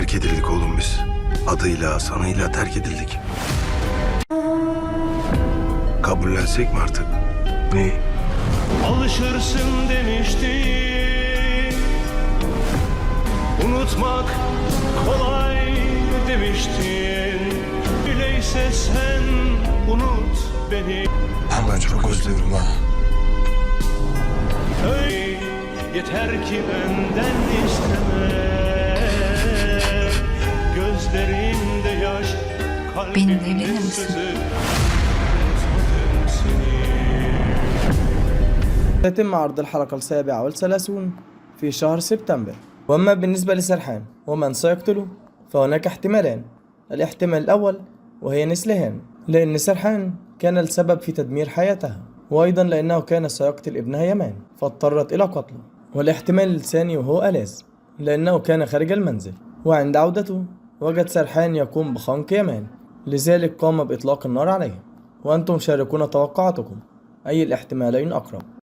Terk edildik oğlum biz. Adıyla, sanıyla terk edildik. Kabullensek mi artık? Neyi? Alışırsın demiştin, unutmak kolay demiştin. Öyleyse sen unut beni. Ben çok özledim ha. Öyle yeter ki benden isteme. Gözlerinde yaş, Benimle kalbimde evlenir misin? sızı. Unutmadım seni. سيتم عرض الحلقة 37 في شهر سبتمبر. وأما بالنسبة لسرحان ومن سيقتله فهناك احتمالان. الاحتمال الأول وهي نسلهان، لأن سرحان كان السبب في تدمير حياتها، وأيضا لأنه كان سيقتل ابنها يمان فاضطرت إلى قتله. والاحتمال الثاني وهو ألاز، لأنه كان خارج المنزل، وعند عودته وجد سرحان يقوم بخنق يمان، لذلك قام بإطلاق النار عليه. وأنتم شاركونا توقعاتكم، أي الاحتمالين أقرب؟